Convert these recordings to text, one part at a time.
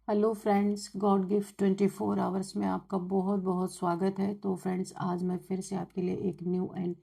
Hello friends, God gift 24 hours में आपका बहुत बहुत स्वागत है। तो फ्रेंड्स, आज मैं फिर से आपके लिए एक न्यू एंड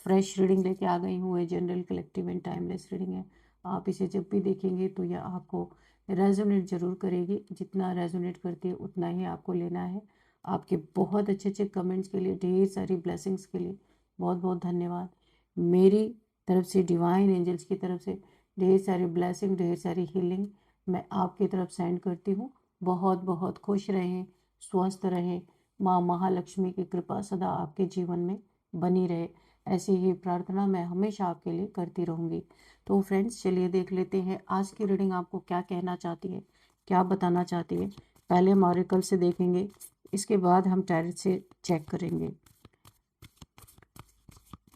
फ्रेश रीडिंग लेके आ गई हूँ। ये general, collective and timeless reading है। आप इसे जब भी देखेंगे तो यह आपको रेजोनेट जरूर करेगी। जितना रेजोनेट करती है उतना ही आपको लेना है। आपके बहुत अच्छे अच्छे कमेंट्स के लिए, ढेर सारी ब्लेसिंग्स के लिए बहुत बहुत धन्यवाद। मेरी तरफ से, डिवाइन एंजल्स की तरफ से ढेर सारी ब्लेसिंग, ढेर सारी हीलिंग मैं आपकी तरफ सेंड करती हूँ। बहुत बहुत खुश रहें, स्वस्थ रहें। माँ महालक्ष्मी की कृपा सदा आपके जीवन में बनी रहे, ऐसी ही प्रार्थना मैं हमेशा आपके लिए करती रहूँगी। तो फ्रेंड्स, चलिए देख लेते हैं आज की रीडिंग आपको क्या कहना चाहती है, क्या बताना चाहती है। पहले हम ऑरेकल से देखेंगे, इसके बाद हम टैरोट से चेक करेंगे।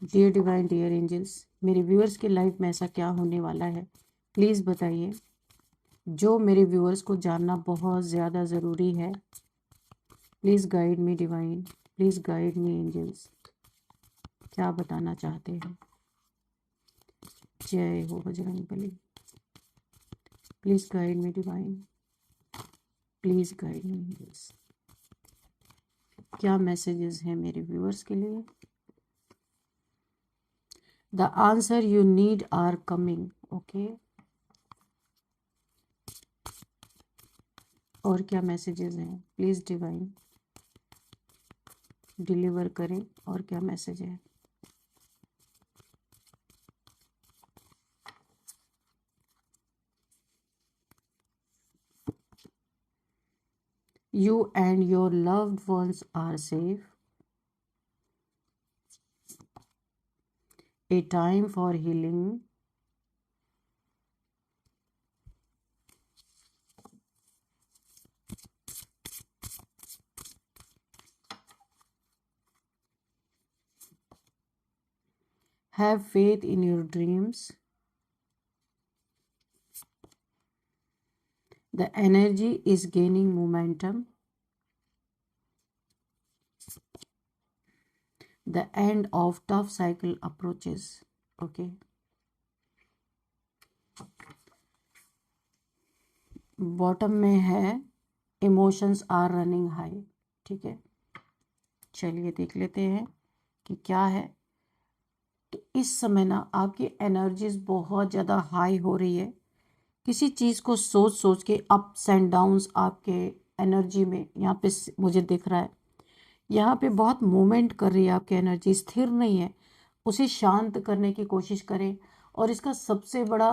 डियर डिवाइन, डियर एंजल्स, मेरे व्यूअर्स के लाइफ में ऐसा क्या होने वाला है, प्लीज़ बताइए। जो मेरे व्यूअर्स को जानना बहुत ज़्यादा ज़रूरी है। Please guide me divine, please guide me angels, क्या बताना चाहते हैं। जय हो Bajrangbali. Please guide me divine, please guide me angels, क्या मैसेजेस हैं मेरे व्यूअर्स के लिए। The answer you need are coming. Okay, और क्या मैसेजेस हैं, प्लीज़ डिवाइन डिलीवर करें। और क्या मैसेज है। You and your loved ones are safe. A time for healing. Have faith in your dreams. The energy is gaining momentum. The end of tough cycle approaches. Okay. Bottom में है emotions are running high. ठीक है, चलिए देख लेते हैं कि क्या है। तो इस समय ना आपकी एनर्जीज बहुत ज़्यादा हाई हो रही है। किसी चीज़ को सोच सोच के अप्स एंड डाउन्स आपके एनर्जी में यहाँ पे मुझे दिख रहा है। यहाँ पे बहुत मूवमेंट कर रही है आपकी एनर्जी, स्थिर नहीं है। उसे शांत करने की कोशिश करें। और इसका सबसे बड़ा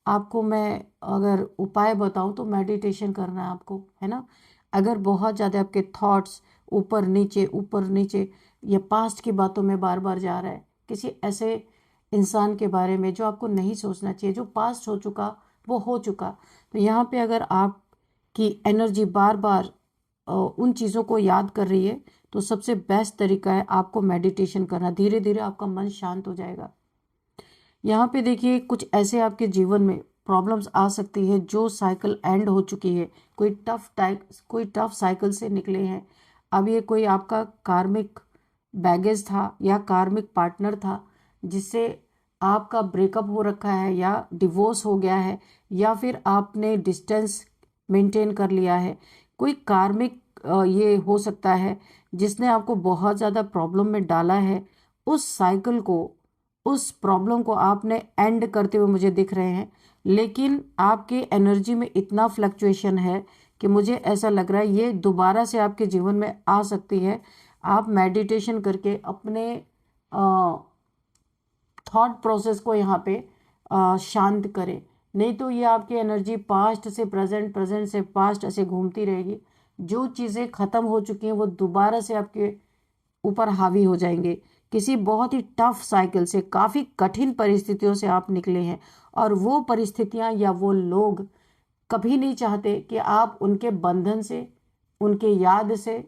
आपको मैं अगर उपाय बताऊं तो मेडिटेशन करना है आपको, है ना। अगर बहुत ज़्यादा आपके थॉट्स ऊपर नीचे या पास्ट की बातों में बार बार जा रहा है, किसी ऐसे इंसान के बारे में जो आपको नहीं सोचना चाहिए, जो पास्ट हो चुका वो हो चुका, तो यहाँ पे अगर आपकी एनर्जी बार बार उन चीज़ों को याद कर रही है तो सबसे बेस्ट तरीका है आपको मेडिटेशन करना। धीरे धीरे आपका मन शांत हो जाएगा। यहाँ पे देखिए, कुछ ऐसे आपके जीवन में प्रॉब्लम्स आ सकती है जो साइकिल एंड हो चुकी है। कोई टफ साइकिल से निकले हैं। अब ये कोई आपका कार्मिक बैगेज था या कार्मिक पार्टनर था जिससे आपका ब्रेकअप हो रखा है या डिवोर्स हो गया है, या फिर आपने डिस्टेंस मेंटेन कर लिया है। कोई कार्मिक ये हो सकता है जिसने आपको बहुत ज़्यादा प्रॉब्लम में डाला है। उस साइकिल को, उस प्रॉब्लम को आपने एंड करते हुए मुझे दिख रहे हैं। लेकिन आपकी एनर्जी में इतना फ्लक्चुएशन है कि मुझे ऐसा लग रहा है ये दोबारा से आपके जीवन में आ सकती है। आप मेडिटेशन करके अपने थॉट प्रोसेस को यहाँ पे शांत करें। नहीं तो ये आपकी एनर्जी पास्ट से प्रेजेंट, प्रेजेंट से पास्ट ऐसे घूमती रहेगी। जो चीज़ें ख़त्म हो चुकी हैं वो दोबारा से आपके ऊपर हावी हो जाएंगे। किसी बहुत ही टफ साइकिल से, काफ़ी कठिन परिस्थितियों से आप निकले हैं, और वो परिस्थितियां या वो लोग कभी नहीं चाहते कि आप उनके बंधन से, उनके याद से,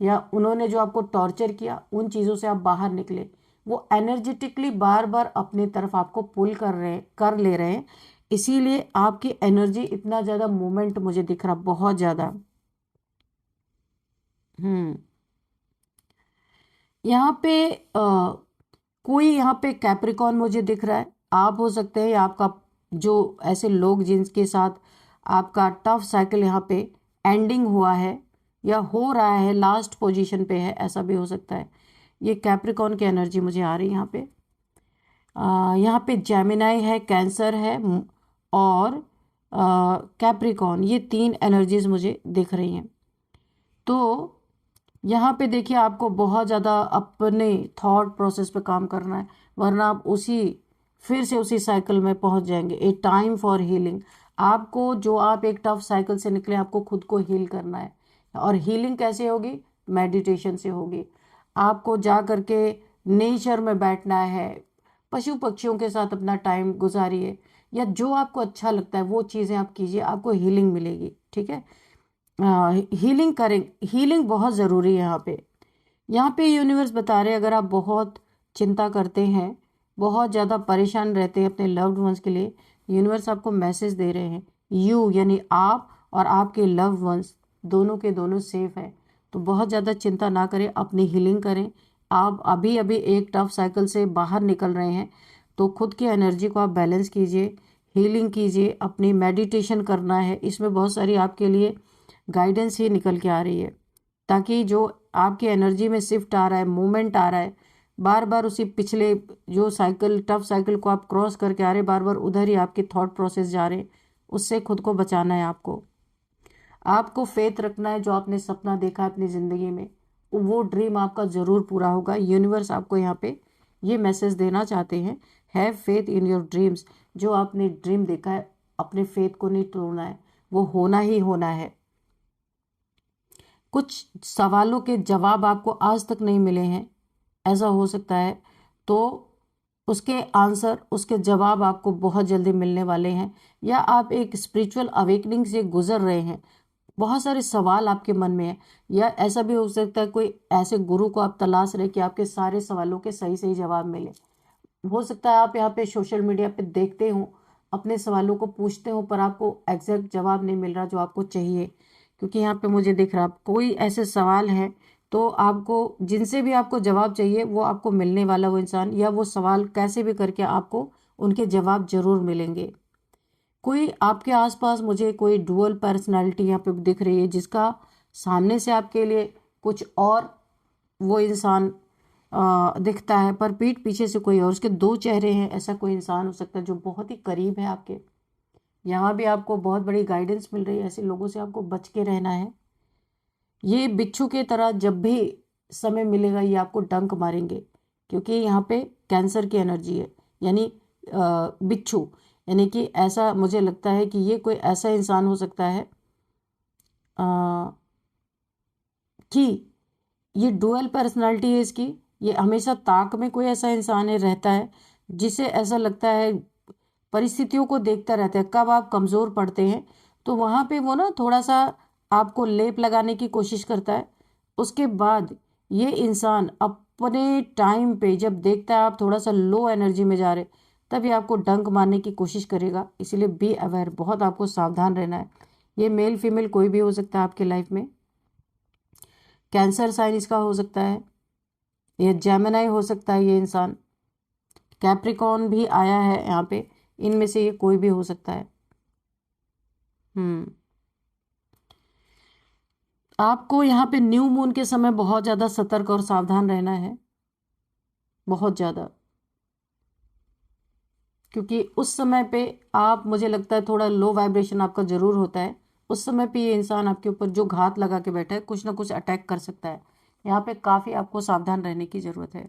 या उन्होंने जो आपको टॉर्चर किया उन चीज़ों से आप बाहर निकले। वो एनर्जेटिकली बार बार अपनी तरफ आपको पुल कर ले रहे हैं। इसीलिए आपकी एनर्जी इतना ज़्यादा मूवमेंट मुझे दिख रहा, बहुत ज़्यादा। यहाँ पे कोई यहाँ पे कैप्रिकॉन मुझे दिख रहा है। आप हो सकते हैं, या आपका जो ऐसे लोग जिनके साथ आपका टफ साइकिल यहाँ पे एंडिंग हुआ है या हो रहा है, लास्ट पोजीशन पे है, ऐसा भी हो सकता है। ये कैप्रिकॉर्न की एनर्जी मुझे आ रही है यहाँ पे। यहाँ पे जेमिनाई है, कैंसर है और कैप्रिकॉर्न, ये 3 एनर्जीज मुझे दिख रही हैं। तो यहाँ पे देखिए आपको बहुत ज़्यादा अपने थॉट प्रोसेस पे काम करना है, वरना आप फिर से उसी साइकिल में पहुँच जाएंगे। ए टाइम फॉर हीलिंग, आपको जो आप एक टफ साइकिल से निकले, आपको खुद को हील करना है। और हीलिंग कैसे होगी? मेडिटेशन से होगी। आपको जा करके नेचर में बैठना है, पशु पक्षियों के साथ अपना टाइम गुजारिए, या जो आपको अच्छा लगता है वो चीज़ें आप कीजिए, आपको हीलिंग मिलेगी। ठीक है, हीलिंग करें, हीलिंग बहुत ज़रूरी है यहाँ पे यूनिवर्स बता रहे हैं, अगर आप बहुत चिंता करते हैं, बहुत ज़्यादा परेशान रहते हैं अपने लव्ड वंस के लिए, यूनिवर्स आपको मैसेज दे रहे हैं, यू यानी आप और आपके लव्ड वंस दोनों के दोनों सेफ हैं। तो बहुत ज़्यादा चिंता ना करें, अपनी हीलिंग करें। आप अभी अभी एक टफ साइकिल से बाहर निकल रहे हैं, तो खुद की एनर्जी को आप बैलेंस कीजिए, हीलिंग कीजिए, अपनी मेडिटेशन करना है। इसमें बहुत सारी आपके लिए गाइडेंस ही निकल के आ रही है, ताकि जो आपकी एनर्जी में शिफ्ट आ रहा है, मूवमेंट आ रहा है, बार बार उसी पिछले जो साइकिल, टफ साइकिल को आप क्रॉस करके आ रहे, बार बार उधर ही आपके थॉट प्रोसेस जा रहे, उससे खुद को बचाना है। आपको फेथ रखना है, जो आपने सपना देखा है अपनी ज़िंदगी में, वो ड्रीम आपका ज़रूर पूरा होगा। यूनिवर्स आपको यहाँ पे ये मैसेज देना चाहते हैं, have faith in your dreams. जो आपने ड्रीम देखा है, अपने फेथ को नहीं तोड़ना है, वो होना ही होना है। कुछ सवालों के जवाब आपको आज तक नहीं मिले हैं, ऐसा हो सकता है, तो उसके आंसर, उसके जवाब आपको बहुत जल्दी मिलने वाले हैं। या आप एक स्पिरिचुअल अवेकनिंग से गुजर रहे हैं, बहुत सारे सवाल आपके मन में है, या ऐसा भी हो सकता है कोई ऐसे गुरु को आप तलाश रहे कि आपके सारे सवालों के सही सही जवाब मिले। हो सकता है आप यहाँ पे सोशल मीडिया पे देखते हो, अपने सवालों को पूछते हो, पर आपको एग्जैक्ट जवाब नहीं मिल रहा जो आपको चाहिए। क्योंकि यहाँ पे मुझे दिख रहा कोई ऐसे सवाल है, तो आपको जिनसे भी आपको जवाब चाहिए वो आपको मिलने वाला वो इंसान, या वो सवाल कैसे भी करके आपको उनके जवाब जरूर मिलेंगे। कोई आपके आसपास मुझे कोई डुअल पर्सनालिटी यहाँ पे दिख रही है, जिसका सामने से आपके लिए कुछ और वो इंसान दिखता है, पर पीठ पीछे से कोई और, उसके 2 चेहरे हैं। ऐसा कोई इंसान हो सकता है जो बहुत ही करीब है आपके। यहाँ भी आपको बहुत बड़ी गाइडेंस मिल रही है, ऐसे लोगों से आपको बच के रहना है। ये बिच्छू के तरह जब भी समय मिलेगा ये आपको डंक मारेंगे, क्योंकि यहाँ पे कैंसर की एनर्जी है, यानी बिच्छू, यानी कि ऐसा मुझे लगता है कि ये कोई ऐसा इंसान हो सकता है कि ये डुअल पर्सनालिटी है इसकी। ये हमेशा ताक में कोई ऐसा इंसान है, रहता है, जिसे ऐसा लगता है, परिस्थितियों को देखता रहता है, कब आप कमज़ोर पड़ते हैं तो वहाँ पे वो ना थोड़ा सा आपको लेप लगाने की कोशिश करता है। उसके बाद ये इंसान अपने टाइम पे जब देखता है आप थोड़ा सा लो एनर्जी में जा रहे, तभी आपको डंक मारने की कोशिश करेगा। इसीलिए बी अवेयर, बहुत आपको सावधान रहना है। ये मेल फीमेल कोई भी हो सकता है आपके लाइफ में। कैंसर साइन इसका हो सकता है, ये जेमिनाई हो सकता है, ये इंसान कैप्रिकॉर्न भी आया है यहाँ पे, इनमें से ये कोई भी हो सकता है। आपको यहाँ पे न्यू मून के समय बहुत ज़्यादा सतर्क और सावधान रहना है, बहुत ज़्यादा, क्योंकि उस समय पे आप, मुझे लगता है थोड़ा लो वाइब्रेशन आपका ज़रूर होता है। उस समय पे ये इंसान आपके ऊपर जो घात लगा के बैठा है, कुछ ना कुछ अटैक कर सकता है। यहाँ पे काफ़ी आपको सावधान रहने की ज़रूरत है।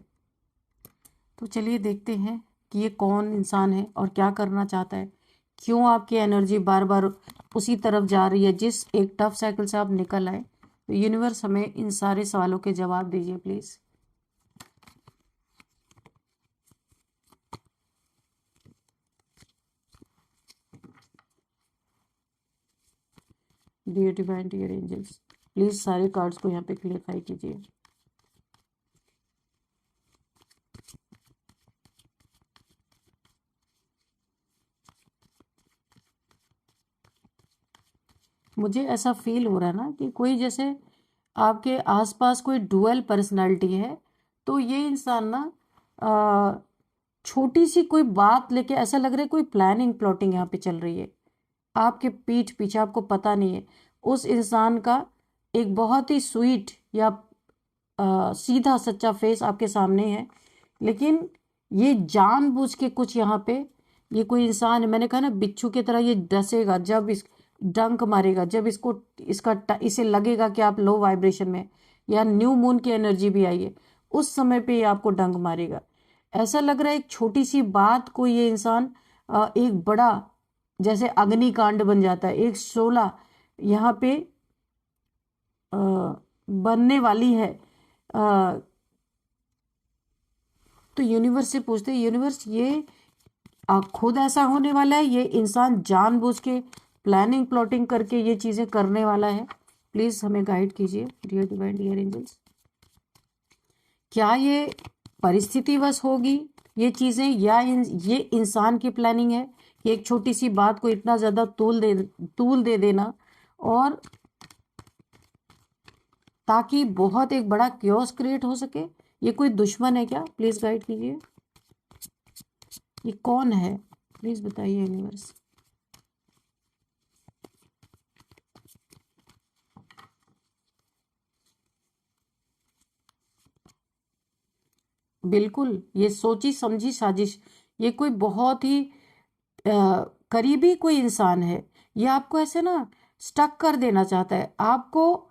तो चलिए देखते हैं कि ये कौन इंसान है और क्या करना चाहता है, क्यों आपकी एनर्जी बार बार उसी तरफ जा रही है जिस एक टफ साइकिल से आप निकल आए। तो यूनिवर्स हमें इन सारे सवालों के जवाब दीजिए please. Dear divine, dear angels, please सारे कार्ड्स को यहाँ पे क्लियरफाई कीजिए। मुझे ऐसा फील हो रहा है ना कि कोई जैसे आपके आसपास कोई डुअल पर्सनालिटी है, तो ये इंसान ना छोटी सी कोई बात लेके ऐसा लग रहा है कोई प्लानिंग प्लॉटिंग यहाँ पे चल रही है। आपके पीठ पीछे, आपको पता नहीं है, उस इंसान का एक बहुत ही स्वीट या सीधा सच्चा फेस आपके सामने है, लेकिन ये जानबूझ के कुछ यहाँ पे ये कोई इंसान है, मैंने कहा ना बिच्छू की तरह ये डसेगा, जब इस डंक मारेगा, जब इसको इसे लगेगा कि आप लो वाइब्रेशन में या न्यू मून की एनर्जी भी आई है, उस समय पे ये आपको डंक मारेगा। ऐसा लग रहा है एक छोटी सी बात को ये इंसान एक बड़ा जैसे अग्निकांड बन जाता है, एक शोला यहाँ पे बनने वाली है। तो यूनिवर्स से पूछते हैं, यूनिवर्स ये खुद ऐसा होने वाला है, ये इंसान जानबूझ के प्लानिंग प्लॉटिंग करके ये चीजें करने वाला है? प्लीज हमें गाइड कीजिए डियर डिवाइन डियर एंजल्स। क्या ये परिस्थितिवश होगी ये चीजें, या ये इंसान की प्लानिंग है कि एक छोटी सी बात को इतना ज्यादा तूल दे देना, और ताकि बहुत एक बड़ा क्योस क्रिएट हो सके? ये कोई दुश्मन है क्या? प्लीज गाइड कीजिए, ये कौन है? प्लीज बताइए यूनिवर्स। बिल्कुल, ये सोची समझी साजिश, ये कोई बहुत ही करीबी कोई इंसान है, ये आपको ऐसे ना स्टक कर देना चाहता है, आपको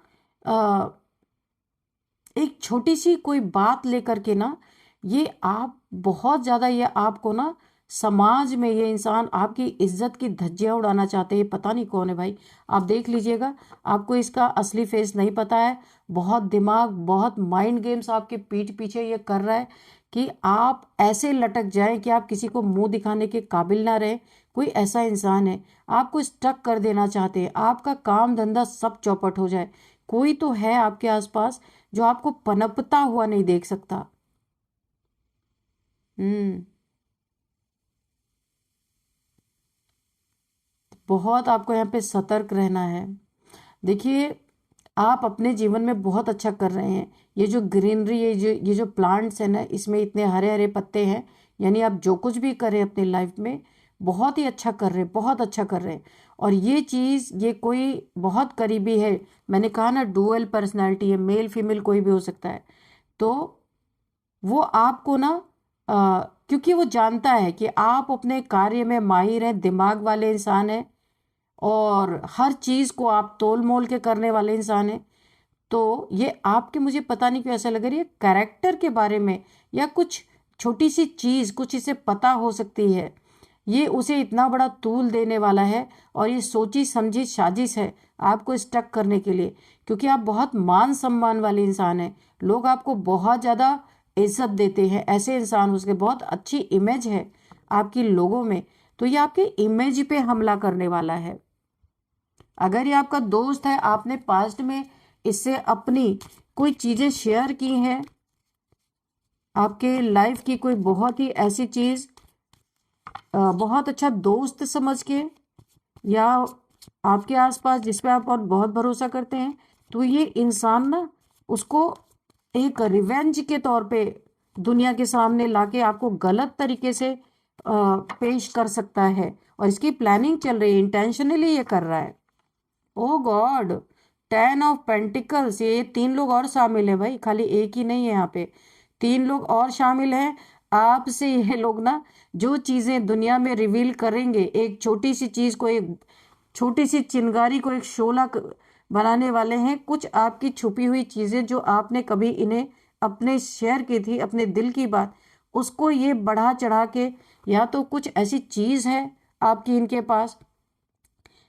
एक छोटी सी कोई बात लेकर के ना, ये आप बहुत ज्यादा, ये आपको ना समाज में ये इंसान आपकी इज्जत की धज्जियां उड़ाना चाहते हैं। पता नहीं कौन है भाई, आप देख लीजिएगा, आपको इसका असली फेस नहीं पता है। बहुत दिमाग, बहुत माइंड गेम्स आपके पीठ पीछे ये कर रहा है कि आप ऐसे लटक जाएं कि आप किसी को मुंह दिखाने के काबिल ना रहे। कोई ऐसा इंसान है, आपको स्टक कर देना चाहते हैं, आपका काम धंधा सब चौपट हो जाए। कोई तो है आपके आसपास जो आपको पनपता हुआ नहीं देख सकता। बहुत आपको यहाँ पे सतर्क रहना है। देखिए, आप अपने जीवन में बहुत अच्छा कर रहे हैं। ये जो ग्रीनरी, ये जो प्लांट्स है ना, इसमें इतने हरे हरे पत्ते हैं, यानी आप जो कुछ भी करें अपनी लाइफ में बहुत ही अच्छा कर रहे हैं, बहुत अच्छा कर रहे हैं। और ये चीज़, ये कोई बहुत करीबी है, मैंने कहा ना डुअल पर्सनालिटी है, मेल फीमेल कोई भी हो सकता है। तो वो आपको ना क्योंकि वो जानता है कि आप अपने कार्य में माहिर हैं, दिमाग वाले इंसान हैं, और हर चीज़ को आप तोल मोल के करने वाले इंसान हैं। तो ये आपके, मुझे पता नहीं क्यों ऐसा लग रही है, कैरेक्टर के बारे में या कुछ छोटी सी चीज़ कुछ इसे पता हो सकती है, ये उसे इतना बड़ा तूल देने वाला है। और ये सोची समझी साजिश है आपको स्टक करने के लिए, क्योंकि आप बहुत मान सम्मान वाले इंसान हैं, लोग आपको बहुत ज़्यादा इज्जत देते हैं। ऐसे इंसान, उसके बहुत अच्छी इमेज है आपकी लोगों में, तो ये आपके इमेज पे हमला करने वाला है। अगर ये आपका दोस्त है, आपने पास्ट में इससे अपनी कोई चीज़ें शेयर की हैं, आपके लाइफ की कोई बहुत ही ऐसी चीज़, बहुत अच्छा दोस्त समझ के, या आपके आसपास जिस पे आप और बहुत भरोसा करते हैं, तो ये इंसान ना उसको एक रिवेंज के तौर पे दुनिया के सामने लाके आपको गलत तरीके से पेश कर सकता है। और इसकी प्लानिंग चल रही है, इंटेंशनली ये कर रहा है। ओ गॉड, 10 ऑफ पेंटिकल्स, ये 3 लोग और शामिल हैं भाई, खाली एक ही नहीं है, यहाँ पे 3 लोग और शामिल हैं। आपसे ये लोग ना जो चीज़ें दुनिया में रिवील करेंगे, एक छोटी सी चीज़ को, एक छोटी सी चिंगारी को एक शोला बनाने वाले हैं। कुछ आपकी छुपी हुई चीज़ें जो आपने कभी इन्हें अपने शेयर की थी, अपने दिल की बात, उसको ये बढ़ा चढ़ा के, या तो कुछ ऐसी चीज़ है आपकी इनके पास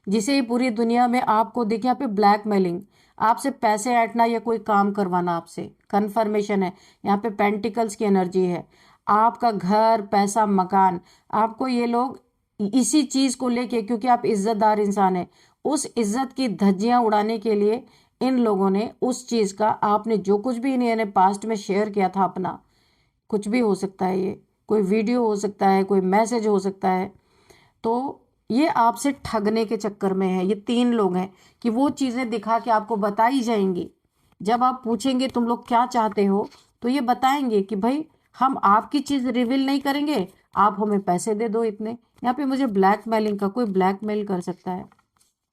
जिसे पूरी दुनिया में आपको देखिए, यहाँ पे ब्लैकमेलिंग, आपसे पैसे ऐंठना या कोई काम करवाना, आपसे कन्फर्मेशन है। यहाँ पे पेंटिकल्स की एनर्जी है, आपका घर, पैसा, मकान, आपको ये लोग इसी चीज को लेके, क्योंकि आप इज्जतदार इंसान हैं, उस इज्जत की धज्जियां उड़ाने के लिए इन लोगों ने उस चीज का, आपने जो कुछ भी इन्हें पास्ट में शेयर किया था अपना, कुछ भी हो सकता है, ये कोई वीडियो हो सकता है, कोई मैसेज हो सकता है, तो ये आपसे ठगने के चक्कर में है। ये 3 लोग हैं कि वो चीज़ें दिखा के आपको बताई जाएंगी। जब आप पूछेंगे तुम लोग क्या चाहते हो, तो ये बताएंगे कि भाई हम आपकी चीज़ रिवील नहीं करेंगे, आप हमें पैसे दे दो इतने। यहाँ पे मुझे ब्लैकमेलिंग का, कोई ब्लैकमेल कर सकता है।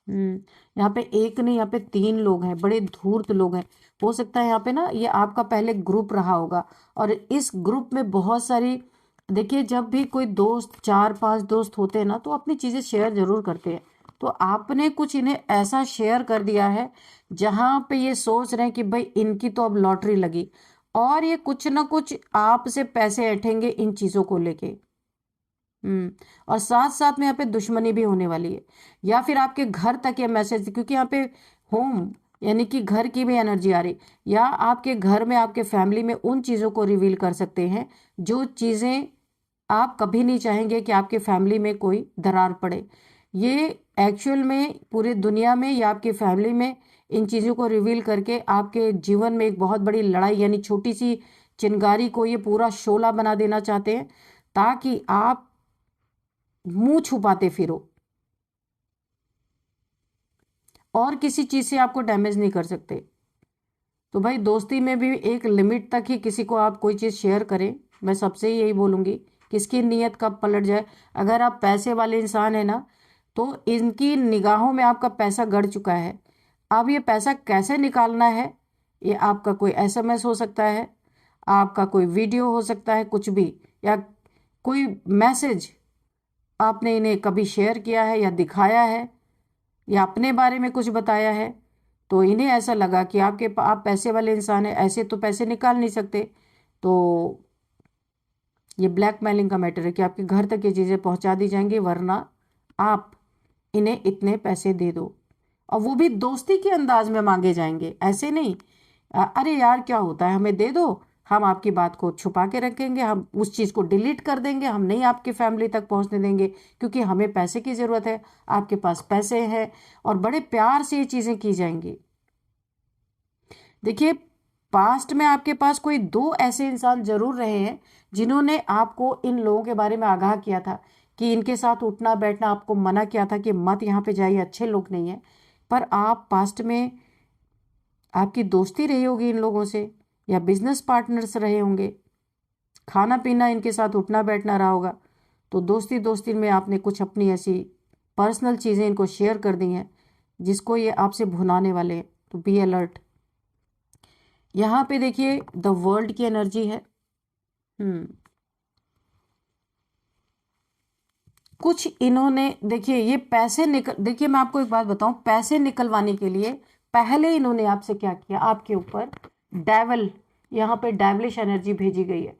यहाँ पे एक नहीं, यहाँ पे 3 लोग हैं, बड़े धूर्त लोग हैं। हो सकता है यहाँ पे ना ये आपका पहले ग्रुप रहा होगा, और इस ग्रुप में बहुत सारी, देखिए जब भी कोई दोस्त, 4-5 दोस्त होते हैं ना, तो अपनी चीजें शेयर जरूर करते हैं। तो आपने कुछ इन्हें ऐसा शेयर कर दिया है जहां पे ये सोच रहे हैं कि भाई इनकी तो अब लॉटरी लगी, और ये कुछ ना कुछ आपसे पैसे ऐंठेंगे इन चीजों को लेके। और साथ साथ में यहाँ पे दुश्मनी भी होने वाली है, या फिर आपके घर तक ये मैसेज, क्योंकि यहाँ पे होम यानी कि घर की भी एनर्जी आ रही, या आपके घर में, आपके फैमिली में उन चीजों को रिवील कर सकते हैं जो चीजें आप कभी नहीं चाहेंगे कि आपके फैमिली में कोई दरार पड़े। ये एक्चुअल में पूरी दुनिया में या आपकी फैमिली में इन चीजों को रिवील करके आपके जीवन में एक बहुत बड़ी लड़ाई, यानी छोटी सी चिंगारी को ये पूरा शोला बना देना चाहते हैं, ताकि आप मुंह छुपाते फिरो और किसी चीज से आपको डैमेज नहीं कर सकते। तो भाई दोस्ती में भी एक लिमिट तक ही किसी को आप कोई चीज शेयर करें। मैं सबसे यही बोलूंगी, किसकी नीयत कब पलट जाए। अगर आप पैसे वाले इंसान है ना, तो इनकी निगाहों में आपका पैसा गड़ चुका है। अब ये पैसा कैसे निकालना है, ये आपका कोई एसएमएस हो सकता है, आपका कोई वीडियो हो सकता है, कुछ भी, या कोई मैसेज आपने इन्हें कभी शेयर किया है या दिखाया है या अपने बारे में कुछ बताया है, तो इन्हें ऐसा लगा कि आप पैसे वाले इंसान हैं, ऐसे तो पैसे निकाल नहीं सकते। तो ये ब्लैकमेलिंग का मैटर है कि आपके घर तक ये चीज़ें पहुंचा दी जाएंगी, वरना आप इन्हें इतने पैसे दे दो। और वो भी दोस्ती के अंदाज में मांगे जाएंगे, ऐसे नहीं अरे यार क्या होता है, हमें दे दो, हम आपकी बात को छुपा के रखेंगे, हम उस चीज़ को डिलीट कर देंगे, हम नहीं आपकी फैमिली तक पहुंचने देंगे, क्योंकि हमें पैसे की ज़रूरत है, आपके पास पैसे हैं। और बड़े प्यार से ये चीज़ें की जाएंगी। देखिए पास्ट में आपके पास कोई 2 ऐसे इंसान जरूर रहे हैं जिन्होंने आपको इन लोगों के बारे में आगाह किया था, कि इनके साथ उठना बैठना, आपको मना किया था कि मत यहाँ पे जाइए, अच्छे लोग नहीं है। पर आप पास्ट में आपकी दोस्ती रही होगी इन लोगों से, या बिजनेस पार्टनर्स रहे होंगे, खाना पीना इनके साथ उठना बैठना रहा होगा। तो दोस्ती दोस्ती में आपने कुछ अपनी ऐसी पर्सनल चीज़ें इनको शेयर कर दी हैं जिसको ये आपसे भुनाने वाले हैं। तो बी अलर्ट। यहाँ पे देखिए द वर्ल्ड की एनर्जी है। कुछ इन्होंने, देखिए ये पैसे देखिए मैं आपको एक बात बताऊं, पैसे निकलवाने के लिए पहले इन्होंने आपसे क्या किया, आपके ऊपर डेवल, यहाँ पे डेवलिश एनर्जी भेजी गई है,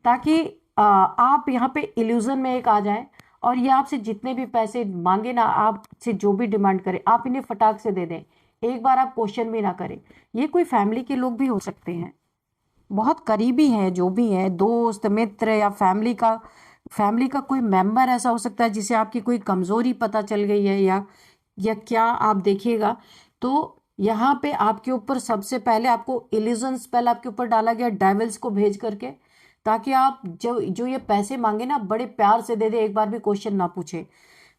ताकि आप यहाँ पे इल्यूजन में एक आ जाएं, और ये आपसे जितने भी पैसे मांगे ना, आपसे जो भी डिमांड करे, आप इन्हें फटाक से दे दें, एक बार आप क्वेश्चन भी ना करें। ये कोई फैमिली के लोग भी हो सकते हैं, बहुत करीबी हैं, जो भी हैं, दोस्त मित्र, या फैमिली का कोई मेंबर ऐसा हो सकता है जिसे आपकी कोई कमजोरी पता चल गई है, या क्या आप देखिएगा। तो यहाँ पे आपके ऊपर सबसे पहले आपको इल्यूजन स्पेल आपके ऊपर डाला गया डेविल्स को भेज करके, ताकि आप जो जो ये पैसे मांगे ना, बड़े प्यार से दे दे, एक बार भी क्वेश्चन ना पूछे।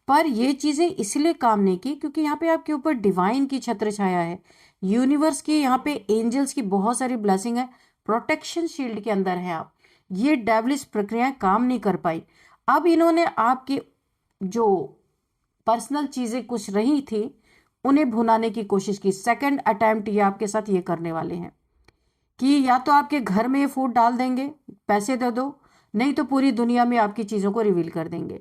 पर ये चीजें इसलिए काम नहीं की क्योंकि यहाँ पे आपके ऊपर डिवाइन की छत्र छाया है, यूनिवर्स की, यहाँ पे एंजल्स की बहुत सारी ब्लेसिंग है, प्रोटेक्शन शील्ड के अंदर है आप। ये डेविलिश प्रक्रियाएं काम नहीं कर पाई। अब इन्होंने आपकी जो पर्सनल चीजें कुछ रही थी उन्हें भुनाने की कोशिश की। सेकंड अटेम्प्ट ये आपके साथ ये करने वाले हैं कि या तो आपके घर में ये फूड डाल देंगे, पैसे दे दो, नहीं तो पूरी दुनिया में आपकी चीजों को रिवील कर देंगे।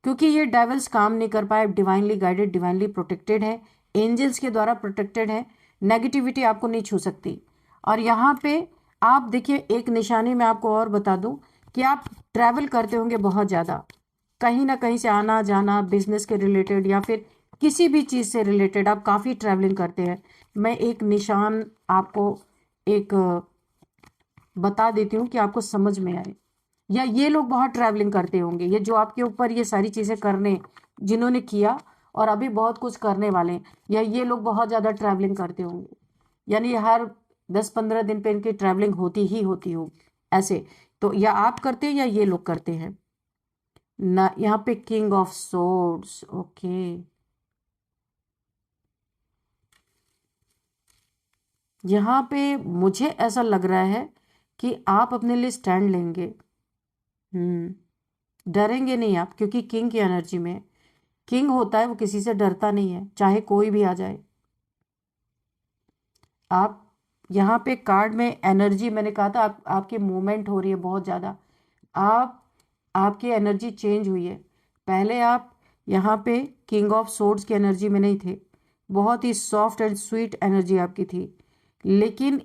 क्योंकि ये डेविल्स काम नहीं कर पाए, डिवाइनली गाइडेड, डिवाइनली प्रोटेक्टेड है, एंजल्स के द्वारा प्रोटेक्टेड है, नेगेटिविटी आपको नहीं छू सकती। और यहाँ पे आप देखिए एक निशानी मैं आपको और बता दूं कि आप ट्रैवल करते होंगे बहुत ज़्यादा, कहीं ना कहीं से आना जाना, बिजनेस के रिलेटेड या फिर किसी भी चीज़ से रिलेटेड आप काफ़ी ट्रैवलिंग करते हैं। मैं एक निशान आपको एक बता देती हूँ कि आपको समझ में आए। या ये लोग बहुत ट्रैवलिंग करते होंगे, ये जो आपके ऊपर ये सारी चीज़ें करने, जिन्होंने किया और अभी बहुत कुछ करने वाले हैं, या ये लोग बहुत ज़्यादा ट्रैवलिंग करते होंगे, यानी हर 10-15 दिन पे इनकी ट्रैवलिंग होती ही होती हो ऐसे। तो या आप करते हैं या ये लोग करते हैं ना। यहाँ पे किंग ऑफ सोर्ड्स, ओके, यहाँ पे मुझे ऐसा लग रहा है कि आप अपने लिए स्टैंड लेंगे। डरेंगे नहीं आप, क्योंकि किंग की एनर्जी में, किंग होता है वो किसी से डरता नहीं है, चाहे कोई भी आ जाए। आप यहाँ पे कार्ड में एनर्जी, मैंने कहा था आपकी मूवमेंट हो रही है बहुत ज़्यादा, आपकी एनर्जी चेंज हुई है। पहले आप यहाँ पे किंग ऑफ सोर्ड्स की एनर्जी में नहीं थे, बहुत ही सॉफ्ट एंड स्वीट एनर्जी आपकी थी, लेकिन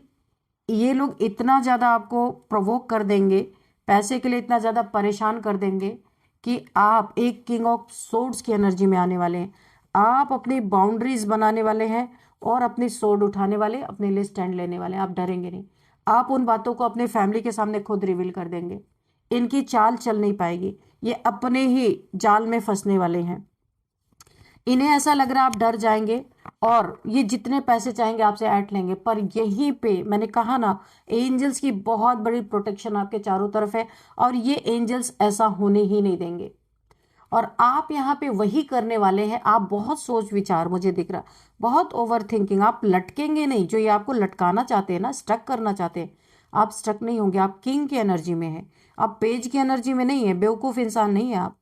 ये लोग इतना ज़्यादा आपको प्रोवोक कर देंगे, पैसे के लिए इतना ज़्यादा परेशान कर देंगे कि आप एक किंग ऑफ सोर्ड्स की एनर्जी में आने वाले हैं। आप अपनी बाउंड्रीज बनाने वाले हैं और अपनी सोर्ड उठाने वाले, अपने लिए स्टैंड लेने वाले, आप डरेंगे नहीं। आप उन बातों को अपने फैमिली के सामने खुद रिवील कर देंगे, इनकी चाल चल नहीं पाएगी, ये अपने ही जाल में फंसने वाले हैं। इन्हें ऐसा लग रहा है आप डर जाएंगे और ये जितने पैसे चाहेंगे आपसे ऐंठ लेंगे, पर यहीं पे मैंने कहा ना, एंजल्स की बहुत बड़ी प्रोटेक्शन आपके चारों तरफ है और ये एंजल्स ऐसा होने ही नहीं देंगे। और आप यहाँ पे वही करने वाले हैं, आप बहुत सोच विचार, मुझे दिख रहा, बहुत ओवर थिंकिंग, आप लटकेंगे नहीं। जो ये आपको लटकाना चाहते हैं ना, स्टक करना चाहते हैं, आप स्टक नहीं होंगे। आप किंग की एनर्जी में हैं, आप पेज की एनर्जी में नहीं है, बेवकूफ़ इंसान नहीं है आप।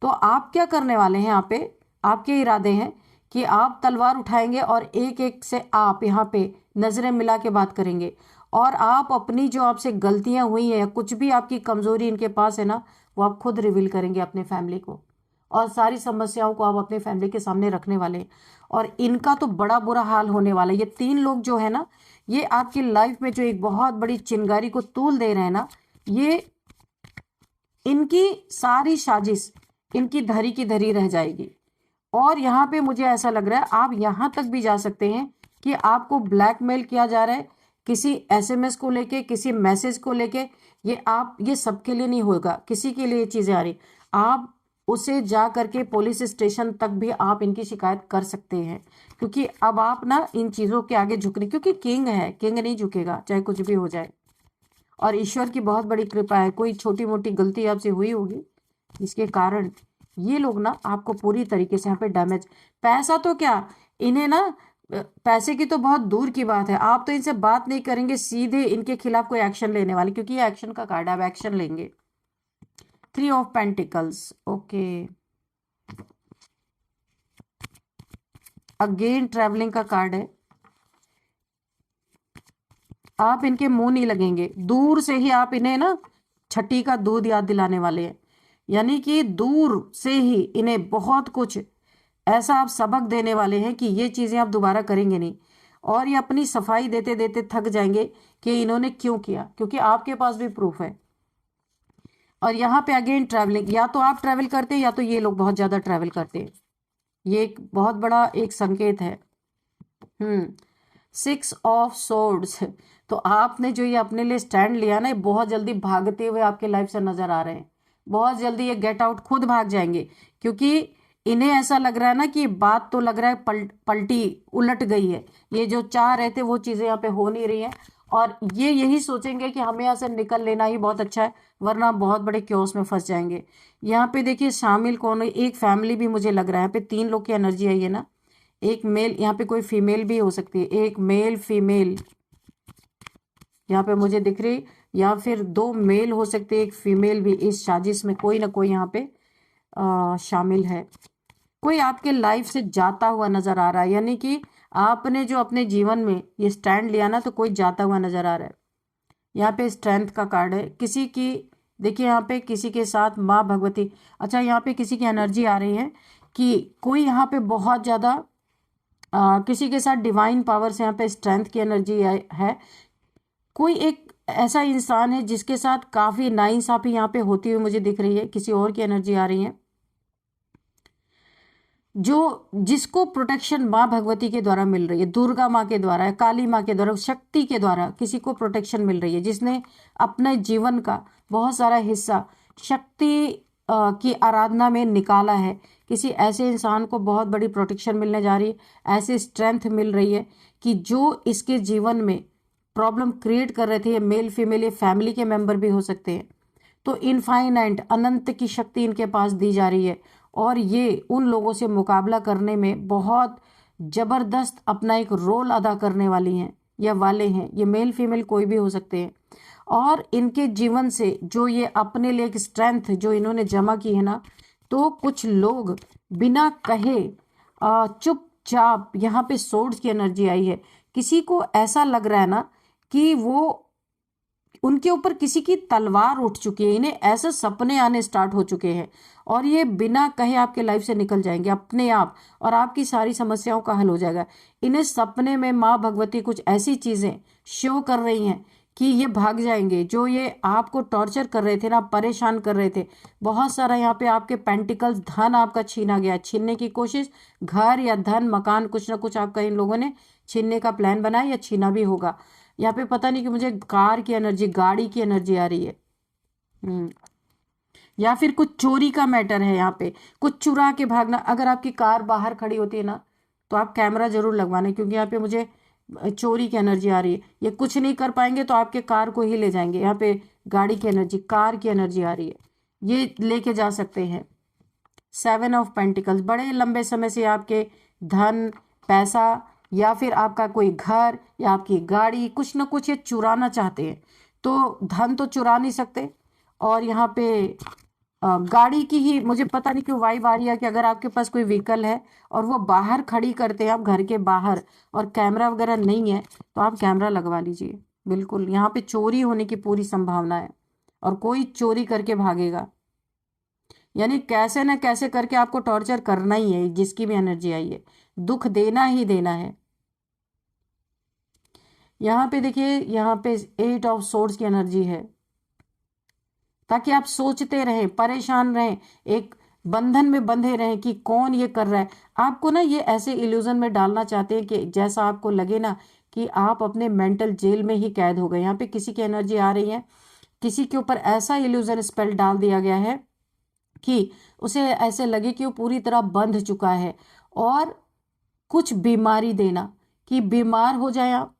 तो आप क्या करने वाले हैं यहाँ पे, आपके इरादे हैं कि आप तलवार उठाएंगे और एक एक से आप यहाँ पे नज़रें मिला के बात करेंगे और आप अपनी जो आपसे गलतियां हुई हैं या कुछ भी आपकी कमज़ोरी इनके पास है ना, वो आप खुद रिवील करेंगे अपने फैमिली को, और सारी समस्याओं को आप अपने फैमिली के सामने रखने वाले हैं। और इनका तो बड़ा बुरा हाल होने वाला है। ये 3 लोग जो है ना, ये आपकी लाइफ में जो एक बहुत बड़ी चिंगारी को तूल दे रहे हैं ना, ये इनकी सारी साजिश इनकी धरी की धरी रह जाएगी। और यहाँ पे मुझे ऐसा लग रहा है आप यहाँ तक भी जा सकते हैं कि आपको ब्लैकमेल किया जा रहा है किसी एसएमएस को लेके, किसी मैसेज को लेके। ये सबके लिए नहीं होगा, किसी के लिए ये चीज़ें आ रही, आप उसे जा करके पुलिस स्टेशन तक भी आप इनकी शिकायत कर सकते हैं, क्योंकि अब आप ना इन चीज़ों के आगे झुक रही, क्योंकि किंग है, किंग नहीं झुकेगा चाहे कुछ भी हो जाए। और ईश्वर की बहुत बड़ी कृपा है, कोई छोटी मोटी गलती आपसे हुई होगी जिसके कारण ये लोग ना आपको पूरी तरीके से यहाँ पे डैमेज, पैसा तो क्या, इन्हें ना पैसे की तो बहुत दूर की बात है, आप तो इनसे बात नहीं करेंगे, सीधे इनके खिलाफ कोई एक्शन लेने वाले, क्योंकि ये एक्शन का कार्ड है, आप एक्शन लेंगे। 3 of pentacles, okay, again travelling का कार्ड है। आप इनके मुंह नहीं लगेंगे, दूर से ही आप इन्हें ना छठी का दूध याद दिलाने वाले हैं, यानी कि दूर से ही इन्हें बहुत कुछ ऐसा आप सबक देने वाले हैं कि ये चीज़ें आप दोबारा करेंगे नहीं। और ये अपनी सफाई देते देते थक जाएंगे कि इन्होंने क्यों किया, क्योंकि आपके पास भी प्रूफ है। और यहाँ पे अगेन ट्रैवलिंग, या तो आप ट्रैवल करते हैं या तो ये लोग बहुत ज़्यादा ट्रैवल करते हैं, ये एक बहुत बड़ा एक संकेत है। 6 ऑफ सोर्ड्स, तो आपने जो ये अपने लिए स्टैंड लिया ना, ये बहुत जल्दी भागते हुए आपके लाइफ से नजर आ रहे हैं, बहुत जल्दी ये गेट आउट खुद भाग जाएंगे, क्योंकि इन्हें ऐसा लग रहा है ना कि बात तो लग रहा है पलटी उलट गई है, ये जो चाह रहे थे वो चीज़ें यहाँ पे हो नहीं रही हैं, और ये यही सोचेंगे कि हमें यहाँ से निकल लेना ही बहुत अच्छा है, वरना बहुत बड़े क्योस में फंस जाएंगे। यहाँ पे देखिए शामिल कौन है, एक फैमिली भी मुझे लग रहा है, यहाँ पे 3 लोग की एनर्जी आई है ना, एक मेल, यहाँ पे कोई फीमेल भी हो सकती है, एक मेल फीमेल यहाँ पे मुझे दिख रही, या फिर 2 मेल हो सकते हैं, एक फीमेल भी इस साजिश में कोई ना कोई यहाँ पे शामिल है। कोई आपके लाइफ से जाता हुआ नजर आ रहा है, यानी कि आपने जो अपने जीवन में ये स्टैंड लिया ना, तो कोई जाता हुआ नजर आ रहा है। यहाँ पे स्ट्रेंथ का कार्ड है, किसी की, देखिए यहाँ पे किसी के साथ माँ भगवती, अच्छा यहाँ पे किसी की एनर्जी आ रही है कि कोई यहाँ पे बहुत ज़्यादा किसी के साथ डिवाइन पावर से यहाँ पे स्ट्रेंथ की एनर्जी है। कोई एक ऐसा इंसान है जिसके साथ काफ़ी नाइंसाफ़ी यहाँ पे होती हुई मुझे दिख रही है, किसी और की एनर्जी आ रही है, जो जिसको प्रोटेक्शन माँ भगवती के द्वारा मिल रही है, दुर्गा माँ के द्वारा, काली माँ के द्वारा, शक्ति के द्वारा किसी को प्रोटेक्शन मिल रही है, जिसने अपने जीवन का बहुत सारा हिस्सा शक्ति की आराधना में निकाला है। किसी ऐसे इंसान को बहुत बड़ी प्रोटेक्शन मिलने जा रही है, ऐसी स्ट्रेंथ मिल रही है कि जो इसके जीवन में प्रॉब्लम क्रिएट कर रहे थे, ये मेल फीमेल, ये फैमिली के मेंबर भी हो सकते हैं, तो इनफाइनाइट अनंत की शक्ति इनके पास दी जा रही है, और ये उन लोगों से मुकाबला करने में बहुत ज़बरदस्त अपना एक रोल अदा करने वाली हैं या वाले हैं, ये मेल फीमेल कोई भी हो सकते हैं। और इनके जीवन से जो ये अपने लिए एक स्ट्रेंथ जो इन्होंने जमा की है ना, तो कुछ लोग बिना कहे चुपचाप, यहाँ पे सोर्ड्स की एनर्जी आई है, किसी को ऐसा लग रहा है ना कि वो उनके ऊपर किसी की तलवार उठ चुकी है, इन्हें ऐसे सपने आने स्टार्ट हो चुके हैं और ये बिना कहे आपके लाइफ से निकल जाएंगे अपने आप और आपकी सारी समस्याओं का हल हो जाएगा। इन्हें सपने में माँ भगवती कुछ ऐसी चीजें शो कर रही हैं कि ये भाग जाएंगे। जो ये आपको टॉर्चर कर रहे थे ना, परेशान कर रहे थे, बहुत सारा यहाँ पे आपके पेंटिकल्स, धन आपका छीना गया, छीनने की कोशिश, घर या धन मकान कुछ ना कुछ आपका इन लोगों ने छीनने का प्लान बनाया या छीना भी होगा। यहाँ पे पता नहीं कि मुझे कार की एनर्जी, गाड़ी की एनर्जी आ रही है। या फिर कुछ चोरी का मैटर है, यहाँ पे कुछ चुरा के भागना। अगर आपकी कार बाहर खड़ी होती है ना, तो आप कैमरा जरूर लगवाना, क्योंकि यहाँ पे मुझे चोरी की एनर्जी आ रही है। ये कुछ नहीं कर पाएंगे तो आपके कार को ही ले जाएंगे। यहाँ पे गाड़ी की एनर्जी, कार की एनर्जी आ रही है, ये लेके जा सकते हैं। 7 ऑफ पेंटिकल्स, बड़े लंबे समय से आपके धन, पैसा या फिर आपका कोई घर या आपकी गाड़ी, कुछ ना कुछ ये चुराना चाहते हैं। तो धन तो चुरा नहीं सकते, और यहाँ पे गाड़ी की ही मुझे पता नहीं क्यों वाइब आ रही है कि अगर आपके पास कोई व्हीकल है और वो बाहर खड़ी करते हैं आप घर के बाहर और कैमरा वगैरह नहीं है, तो आप कैमरा लगवा लीजिए। बिल्कुल यहाँ पे चोरी होने की पूरी संभावना है और कोई चोरी करके भागेगा, यानी कैसे ना कैसे करके आपको टॉर्चर करना ही है। जिसकी भी एनर्जी आई है, दुख देना ही देना है। यहाँ पे देखिए, यहाँ पे 8 ऑफ सोर्ड्स की एनर्जी है, ताकि आप सोचते रहें, परेशान रहें, एक बंधन में बंधे रहें कि कौन ये कर रहा है आपको ना। ये ऐसे इल्यूजन में डालना चाहते हैं कि जैसा आपको लगे ना कि आप अपने मेंटल जेल में ही कैद हो गए। यहाँ पे किसी की एनर्जी आ रही है, किसी के ऊपर ऐसा इल्यूजन स्पेल डाल दिया गया है कि उसे ऐसे लगे कि वो पूरी तरह बंध चुका है, और कुछ बीमारी देना कि बीमार हो जाए आप,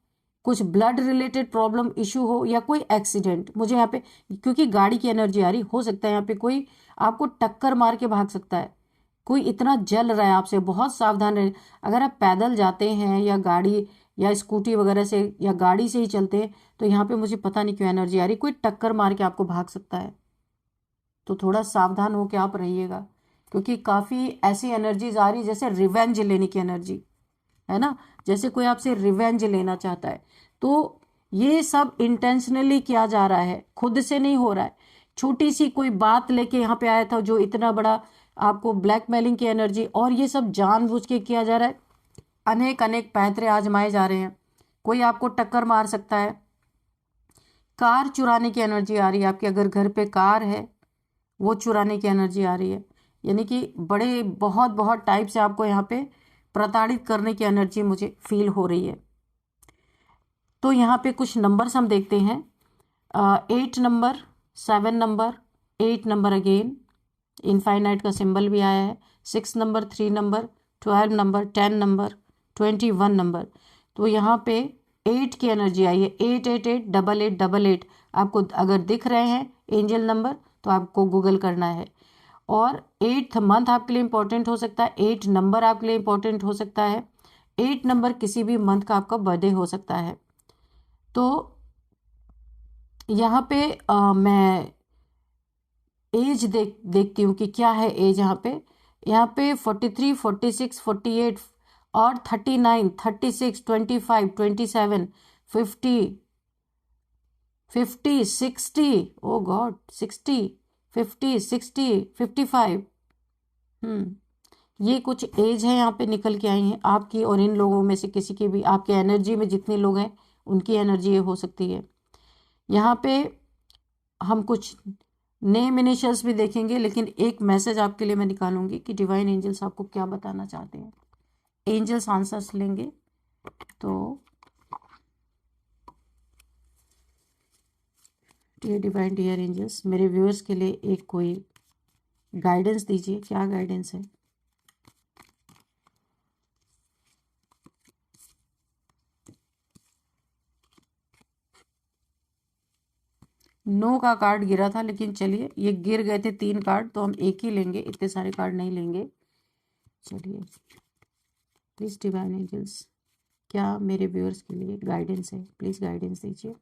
कुछ ब्लड रिलेटेड प्रॉब्लम इशू हो या कोई एक्सीडेंट। मुझे यहाँ पे क्योंकि गाड़ी की एनर्जी आ रही, हो सकता है यहाँ पे कोई आपको टक्कर मार के भाग सकता है, कोई इतना जल रहा है आपसे, बहुत सावधान रहे। अगर आप पैदल जाते हैं या गाड़ी या स्कूटी वगैरह से या गाड़ी से ही चलते हैं, तो यहाँ पे मुझे पता नहीं क्यों एनर्जी आ रही, कोई टक्कर मार के आपको भाग सकता है। तो थोड़ा सावधान होकर आप रहिएगा, क्योंकि काफ़ी ऐसी एनर्जीज आ रही जैसे रिवेंज लेने की एनर्जी है ना, जैसे कोई आपसे रिवेंज लेना चाहता है। तो ये सब इंटेंशनली किया जा रहा है, खुद से नहीं हो रहा है। छोटी सी कोई बात लेके यहाँ पे आया था जो इतना बड़ा आपको ब्लैकमेलिंग की एनर्जी, और ये सब जानबूझ के किया जा रहा है। अनेक अनेक पैंतरे आजमाए जा रहे हैं, कोई आपको टक्कर मार सकता है। कार चुराने की एनर्जी आ रही है आपकी, अगर घर पे कार है वो चुराने की एनर्जी आ रही है, यानी कि बड़े बहुत बहुत टाइप से आपको यहाँ पे प्रताड़ित करने की एनर्जी मुझे फील हो रही है। तो यहाँ पे कुछ नंबर्स हम देखते हैं। 8 number, 7 number, 8 number again, infinite का सिंबल भी आया है। 6 number, 3 number, 12 number, 10 number, 21 number. तो यहाँ पे 8 की एनर्जी आई है। 888 88 88 आपको अगर दिख रहे हैं एंजल नंबर, तो आपको गूगल करना है। और 8th मंथ आपके लिए इंपॉर्टेंट हो सकता है, 8 नंबर आपके लिए इंपॉर्टेंट हो सकता है। 8 नंबर किसी भी मंथ का आपका बर्थडे हो सकता है। तो यहाँ पे मैं एज देखती हूँ कि क्या है एज यहाँ पे। यहाँ पे 43, 46, 48 और 39, 36, 25, 27, 50, 50, 60, ओ गॉड 60, 50, 60, 55। ये कुछ एज है यहाँ पे निकल के आई हैं आपकी, और इन लोगों में से किसी की भी, आपके एनर्जी में जितने लोग हैं उनकी एनर्जी ये हो सकती है। यहाँ पे हम कुछ नेम इनिशियल्स भी देखेंगे, लेकिन एक मैसेज आपके लिए मैं निकालूंगी कि डिवाइन एंजल्स आपको क्या बताना चाहते हैं। एंजल्स आंसर्स लेंगे। तो डियर डिवाइन, डियर एंजल्स, मेरे व्यूअर्स के लिए एक कोई गाइडेंस दीजिए, क्या गाइडेंस है। नो का कार्ड गिरा था, लेकिन चलिए ये गिर गए थे 3 कार्ड, तो हम एक ही लेंगे, इतने सारे कार्ड नहीं लेंगे। चलिए प्लीज डिवाइन एंजल्स, क्या मेरे व्यूअर्स के लिए गाइडेंस है, प्लीज गाइडेंस दीजिए।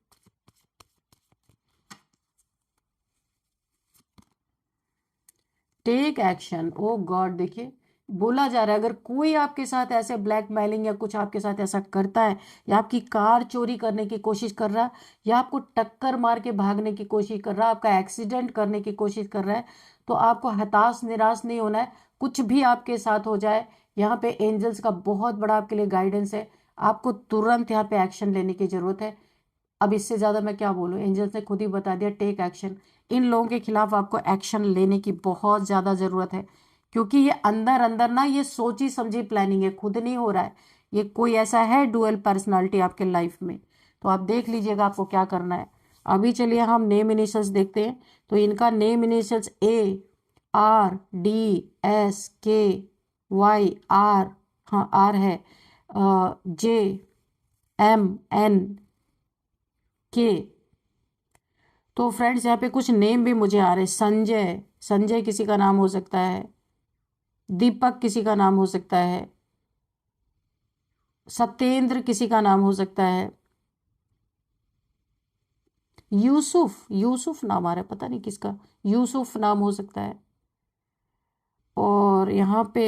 टेक एक्शन, ओ गॉड। देखिए बोला जा रहा है अगर कोई आपके साथ ऐसे ब्लैकमेलिंग या कुछ आपके साथ ऐसा करता है, या आपकी कार चोरी करने की कोशिश कर रहा है, या आपको टक्कर मार के भागने की कोशिश कर रहा है, आपका एक्सीडेंट करने की कोशिश कर रहा है, तो आपको हताश निराश नहीं होना है। कुछ भी आपके साथ हो जाए, यहाँ पे एंजल्स का बहुत बड़ा आपके लिए गाइडेंस है। आपको तुरंत यहाँ पे एक्शन लेने की जरूरत है। अब इससे ज्यादा मैं क्या बोलूं, एंजल्स ने खुद ही बता दिया टेक एक्शन। इन लोगों के खिलाफ आपको एक्शन लेने की बहुत ज्यादा जरूरत है, क्योंकि ये अंदर अंदर ना ये सोची समझी प्लानिंग है, खुद नहीं हो रहा है। ये कोई ऐसा है डुअल पर्सनालिटी आपके लाइफ में, तो आप देख लीजिएगा आपको क्या करना है। अभी चलिए हम नेम इनिशियल्स देखते हैं। तो इनका नेम इनिशियल्स ARDSKYR, हाँ आर है, JMNK। तो फ्रेंड्स यहाँ पे कुछ नेम भी मुझे आ रहे हैं। संजय, संजय किसी का नाम हो सकता है। दीपक किसी का नाम हो सकता है। सत्येंद्र किसी का नाम हो सकता है। यूसुफ, यूसुफ नाम आ रहा है, पता नहीं किसका, यूसुफ नाम हो सकता है। और यहाँ पे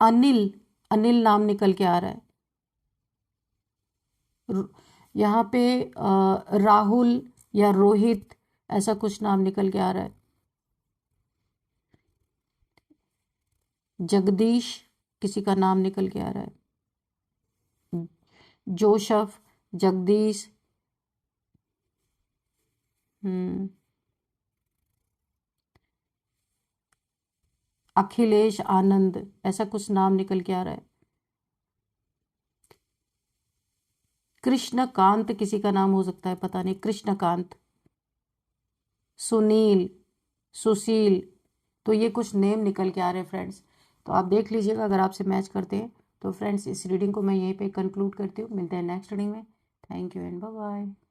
अनिल, अनिल नाम निकल के आ रहा है। यहाँ पे राहुल या रोहित ऐसा कुछ नाम निकल के आ रहा है। जगदीश किसी का नाम निकल के आ रहा है। जोशफ, जगदीश, अखिलेश, आनंद, ऐसा कुछ नाम निकल के आ रहा है। कृष्णकांत किसी का नाम हो सकता है, पता नहीं, कृष्णकांत, सुनील, सुशील। तो ये कुछ नेम निकल के आ रहे हैं फ्रेंड्स। तो आप देख लीजिएगा अगर आपसे मैच करते हैं। तो फ्रेंड्स इस रीडिंग को मैं यहीं पे कंक्लूड करती हूँ। मिलते हैं नेक्स्ट रीडिंग में। Thank you and bye bye.